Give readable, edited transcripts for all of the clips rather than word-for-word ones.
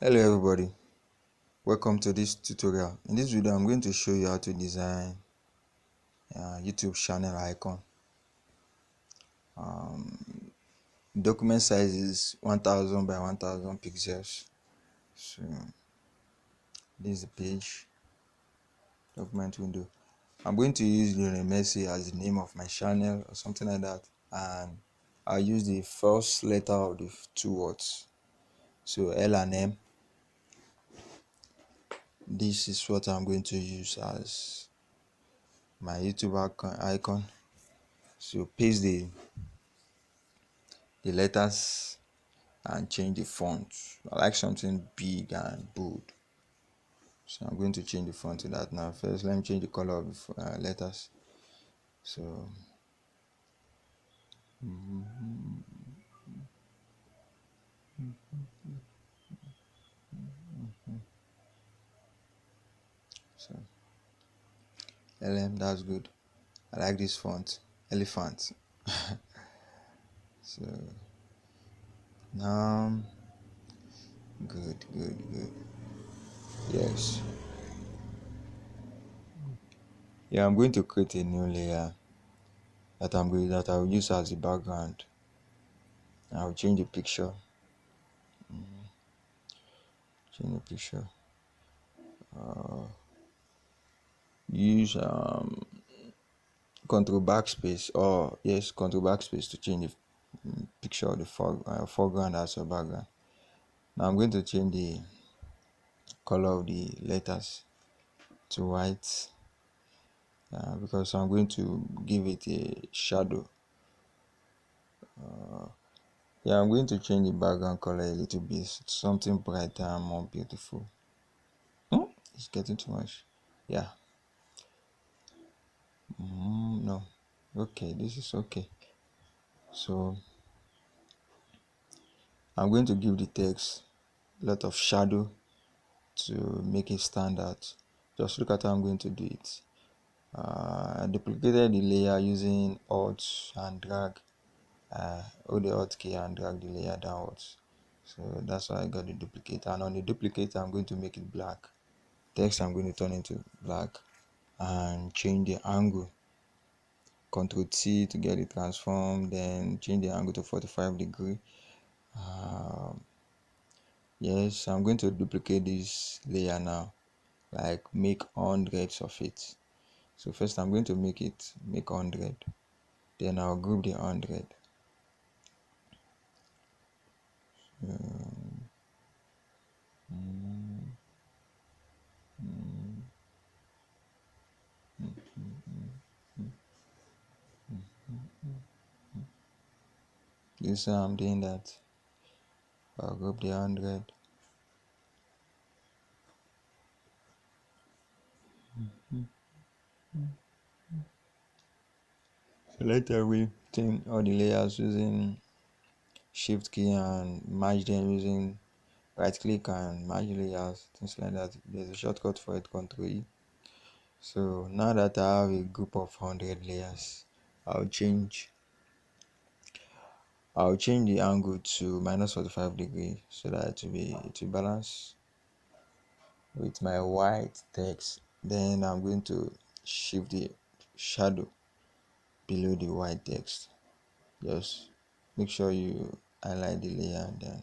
Hello everybody, welcome to this tutorial. In this video I'm going to show you how to design YouTube channel icon. Document size is 1000 by 1000 pixels. So this is the page, document window. I'm going to use Lionel Messi as the name of my channel or something like that, and I'll use the first letter of the two words, so L and M. This is what I'm going to use as my YouTube icon. So paste the letters and change the font. I like something big and bold, so I'm going to change the font to that now. First, let me change the color of the letters. So so LM, that's good. I like this font, elephant. So now, good. Yes. Yeah, I'm going to create a new layer that I'll use as the background. I'll change the picture. Change the picture. Use control backspace, or yes, control backspace to change the picture of the foreground as your background. Now I'm going to change the color of the letters to white, because I'm going to give it a shadow. Yeah, I'm going to change the background color a little bit, something brighter and more beautiful. It's getting too much. Yeah. No. Okay, this is okay. So I'm going to give the text a lot of shadow to make it stand out. Just look at how I'm going to do it. I duplicated the layer using Alt and drag. Hold the Alt key and drag the layer downwards. So that's why I got the duplicate. And on the duplicate, I'm going to make it black. Text I'm going to turn into black and change the angle. Ctrl T to get it transformed. Then change the angle to 45 degree. Yes, I'm going to duplicate this layer now. Like make hundreds of it. So first I'm going to make 100, then I'll group the 100. You see I'm doing that. I'll group the 100. So later we change all the layers using shift key and merge them using right click and merge layers, things like that. There's a shortcut for it, Ctrl E. So now that I have a group of 100 layers, I'll change the angle to minus 45 degrees so that it will balance with my white text. Then I'm going to shift the shadow below the white text. Just make sure you highlight the layer and then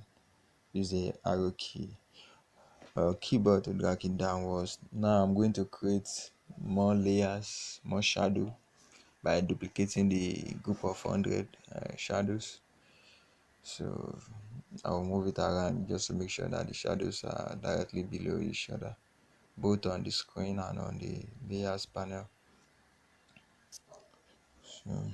use the arrow key or keyboard to drag it downwards. Now I'm going to create more layers, more shadow, by duplicating the group of 100 shadows. So I'll move it around just to make sure that the shadows are directly below each other, both on the screen and on the layers panel. So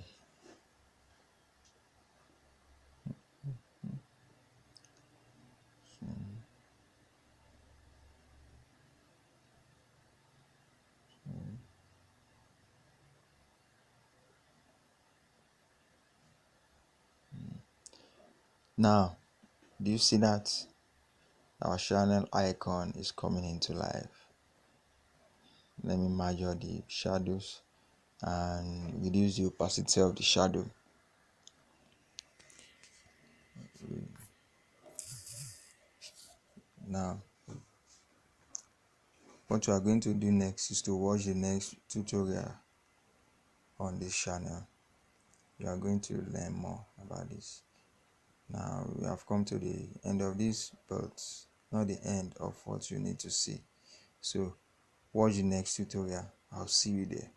now, do you see that our channel icon is coming into life? Let me merge all the shadows and reduce the opacity of the shadow. Now what you are going to do next is to watch the next tutorial on this channel. You are going to learn more about this. Now we have come to the end of this, but not the end of what you need to see. So watch the next tutorial. I'll see you there.